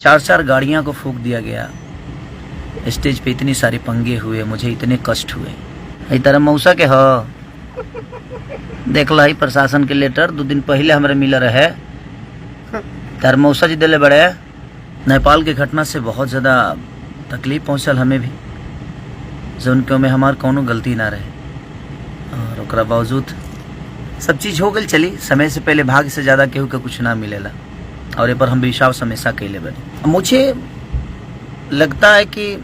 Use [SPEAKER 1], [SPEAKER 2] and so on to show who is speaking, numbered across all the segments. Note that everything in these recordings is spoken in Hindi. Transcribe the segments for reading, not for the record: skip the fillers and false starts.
[SPEAKER 1] चार चार गाड़ियां को फूंक दिया गया। स्टेज पे इतनी सारे पंगे हुए, मुझे इतने कष्ट हुए। ई तरह मौसा के ह देख ला प्रशासन के लेटर 2 दिन पहले हमारे मिला रहे। तार मौसा जी दिले बड़े। नेपाल के घटना से बहुत ज़्यादा तकलीफ पहुँचल हमें भी, जो उनके में हमार कोनो गलती ना रहे, और ओकरा बावजूद सब चीज़ हो गई। चली समय से पहले भाग्य से ज़्यादा केहू के कुछ ना मिलेला, और ये पर हम विश्वास हमेशा कैले बने। मुझे लगता है कि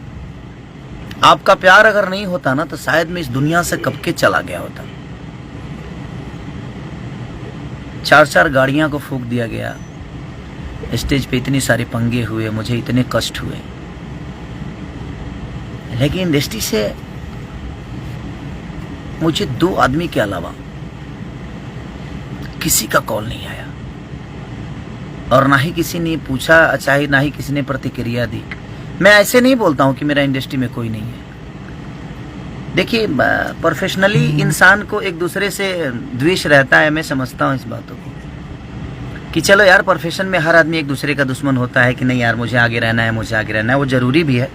[SPEAKER 1] आपका प्यार अगर नहीं होता ना, तो शायद मैं इस दुनिया से कब के चला गया होता। चार चार गाड़ियां को फूंक दिया गया। स्टेज पे इतनी सारे पंगे हुए, मुझे इतने कष्ट हुए, लेकिन इंडस्ट्री से मुझे 2 आदमी के अलावा किसी का कॉल नहीं आया, और ना ही किसी ने पूछा, चाहे ना ही किसी ने प्रतिक्रिया दी। मैं ऐसे नहीं बोलता हूं कि मेरा इंडस्ट्री में कोई नहीं है। देखिए, प्रोफेशनली इंसान को एक दूसरे से द्वेष रहता है। मैं समझता हूं इस बातों को कि चलो यार, प्रोफेशन में हर आदमी एक दूसरे का दुश्मन होता है कि नहीं यार मुझे आगे रहना है, मुझे आगे रहना है। वो जरूरी भी है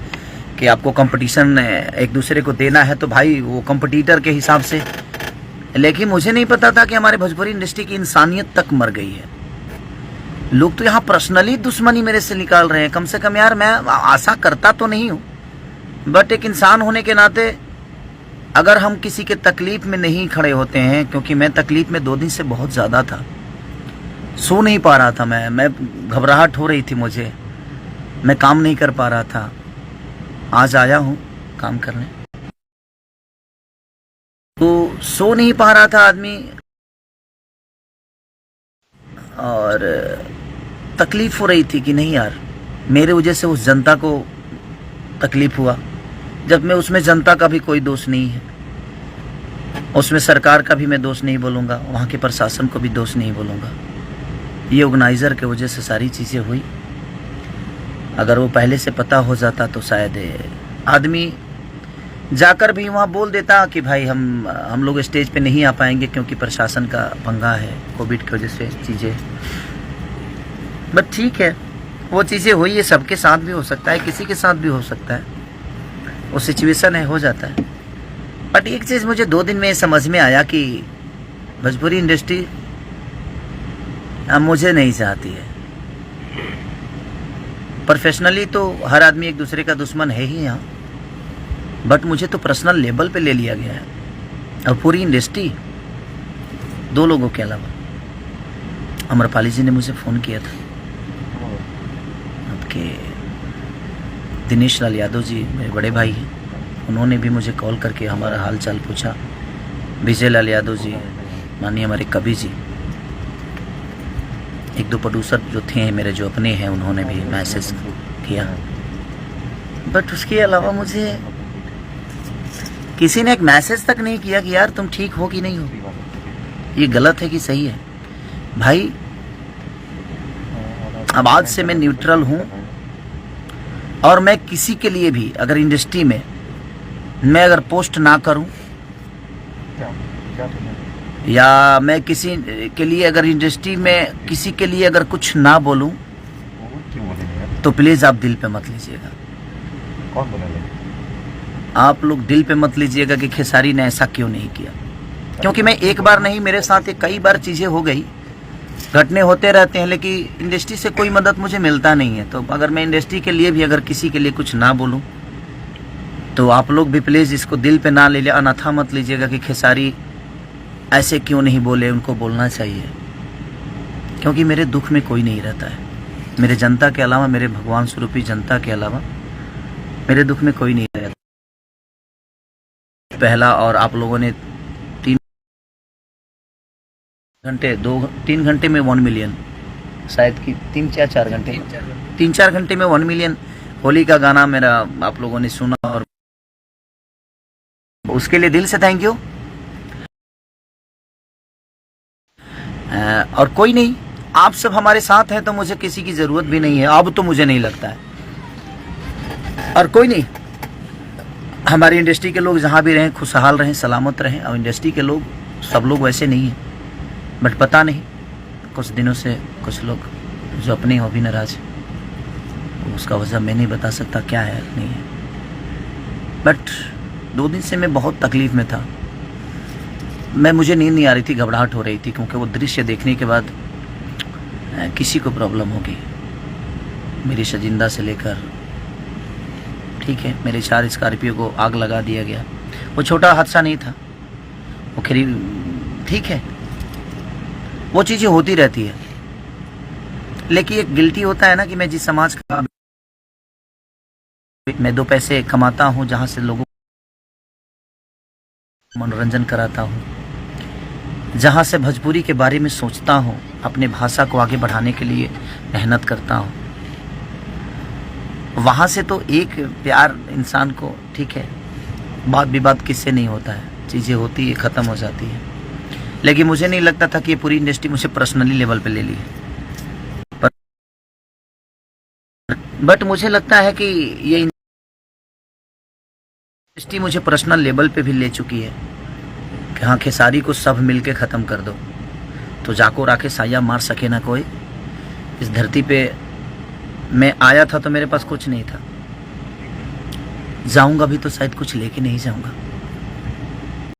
[SPEAKER 1] कि आपको कंपटीशन एक दूसरे को देना है, तो भाई वो कंपटीटर के हिसाब से। लेकिन मुझे नहीं पता था कि हमारे भोजपुरी इंडस्ट्री की इंसानियत तक मर गई है। लोग तो यहाँ पर्सनली दुश्मनी मेरे से निकाल रहे हैं। कम से कम यार, मैं आशा करता तो नहीं हूँ, बट एक इंसान होने के नाते अगर हम किसी के तकलीफ में नहीं खड़े होते हैं, क्योंकि मैं तकलीफ में 2 दिन से बहुत ज़्यादा था, सो नहीं पा रहा था। मैं घबराहट हो रही थी मुझे, मैं काम नहीं कर पा रहा था। आज आया हूँ काम करने, तो सो नहीं पा रहा था आदमी, और तकलीफ हो रही थी कि नहीं यार, मेरे वजह से उस जनता को तकलीफ हुआ। जब मैं उसमें जनता का भी कोई दोष नहीं है, उसमें सरकार का भी मैं दोष नहीं बोलूँगा, वहाँ के प्रशासन को भी दोष नहीं बोलूँगा। ये ऑर्गेनाइज़र के वजह से सारी चीज़ें हुई। अगर वो पहले से पता हो जाता तो शायद आदमी जाकर भी वहाँ बोल देता कि भाई हम लोग स्टेज पे नहीं आ पाएंगे क्योंकि प्रशासन का पंगा है, कोविड की वजह से चीज़ें। बट ठीक है, वो चीज़ें हुई, ये सबके साथ भी हो सकता है, किसी के साथ भी हो सकता है, वो सिचुएशन है, हो जाता है। बट एक चीज़ मुझे 2 दिन में समझ में आया कि भोजपुरी इंडस्ट्री अब मुझे नहीं चाहती है। प्रोफेशनली तो हर आदमी एक दूसरे का दुश्मन है ही यहाँ, बट मुझे तो पर्सनल लेवल पे ले लिया गया है। और पूरी इंडस्ट्री 2 लोगों के अलावा, अमरपाली जी ने मुझे फ़ोन किया था, आपके दिनेश लाल यादव जी मेरे बड़े भाई हैं, उन्होंने भी मुझे कॉल करके हमारा हाल चाल पूछा। विजय लाल यादव जी, माननीय हमारे कवि जी, 1-2 प्रोड्यूसर जो थे मेरे, जो अपने हैं, उन्होंने भी मैसेज किया। बट उसके अलावा मुझे किसी ने एक मैसेज तक नहीं किया कि यार तुम ठीक हो कि नहीं हो, ये गलत है कि सही है। भाई, अब आज से मैं न्यूट्रल हूँ, और मैं किसी के लिए भी अगर इंडस्ट्री में मैं अगर पोस्ट ना करूं, या मैं किसी के लिए अगर इंडस्ट्री में किसी के लिए अगर कुछ ना बोलूं, तो प्लीज़ आप दिल पे मत लीजिएगा।
[SPEAKER 2] कौन बोलेगा?
[SPEAKER 1] आप लोग दिल पे मत लीजिएगा कि खेसारी ने ऐसा क्यों नहीं किया, क्योंकि मैं एक बार नहीं, मेरे साथ कई बार चीज़ें हो गई, घटने होते रहते हैं, लेकिन इंडस्ट्री से कोई मदद मुझे मिलता नहीं है। तो अगर मैं इंडस्ट्री के लिए भी अगर किसी के लिए कुछ ना बोलूं, तो आप लोग भी प्लीज़ इसको दिल पे ना ले लिया, अनाथा मत लीजिएगा कि खेसारी ऐसे क्यों नहीं बोले, उनको बोलना चाहिए। क्योंकि मेरे दुख में कोई नहीं रहता है, मेरे जनता के अलावा, मेरे भगवान स्वरूपी जनता के अलावा मेरे दुख में कोई नहीं रहता। पहला, और आप लोगों ने 3 घंटे में 1 मिलियन, शायद कि 3-4 घंटे, 3-4 घंटे में 1 मिलियन होली का गाना मेरा आप लोगों ने सुना, और उसके लिए दिल से थैंक यू। और कोई नहीं, आप सब हमारे साथ हैं, तो मुझे किसी की ज़रूरत भी नहीं है, अब तो मुझे नहीं लगता है। और कोई नहीं, हमारी इंडस्ट्री के लोग जहाँ भी रहें, खुशहाल रहें, सलामत रहें। और इंडस्ट्री के लोग, सब लोग वैसे नहीं हैं, बट पता नहीं कुछ दिनों से कुछ लोग जो अपने हो भी नाराज। उसका वजह मैं नहीं बता सकता क्या है नहीं है, बट 2 दिन से मैं बहुत तकलीफ में था। मुझे नींद नहीं आ रही थी, घबराहट हो रही थी, क्योंकि वो दृश्य देखने के बाद किसी को प्रॉब्लम होगी। मेरी शजिंदा से लेकर, ठीक है, मेरे 4 स्कॉर्पियो को आग लगा दिया गया। वो छोटा हादसा नहीं था, वो खरी ठीक है, वो चीज़ें होती रहती है, लेकिन एक गिल्टी होता है ना कि मैं जिस समाज का, मैं 2 पैसे कमाता हूँ, जहाँ से लोगों को मनोरंजन कराता हूँ, जहाँ से भोजपुरी के बारे में सोचता हूँ, अपने भाषा को आगे बढ़ाने के लिए मेहनत करता हूँ, वहाँ से तो एक प्यार इंसान को, ठीक है, बात विवाद किससे नहीं होता है, चीज़ें होती है, ख़त्म हो जाती है। लेकिन मुझे नहीं लगता था कि ये पूरी इंडस्ट्री मुझे पर्सनली लेवल पे ले ली है, बट मुझे लगता है कि ये इंडस्ट्री मुझे पर्सनल लेवल पे भी ले चुकी है कि हाँ, खेसारी को सब मिलके ख़त्म कर दो, तो जाको राके साया मार सके ना कोई। इस धरती पे मैं आया था तो मेरे पास कुछ नहीं था, जाऊंगा भी तो शायद कुछ लेके नहीं जाऊंगा।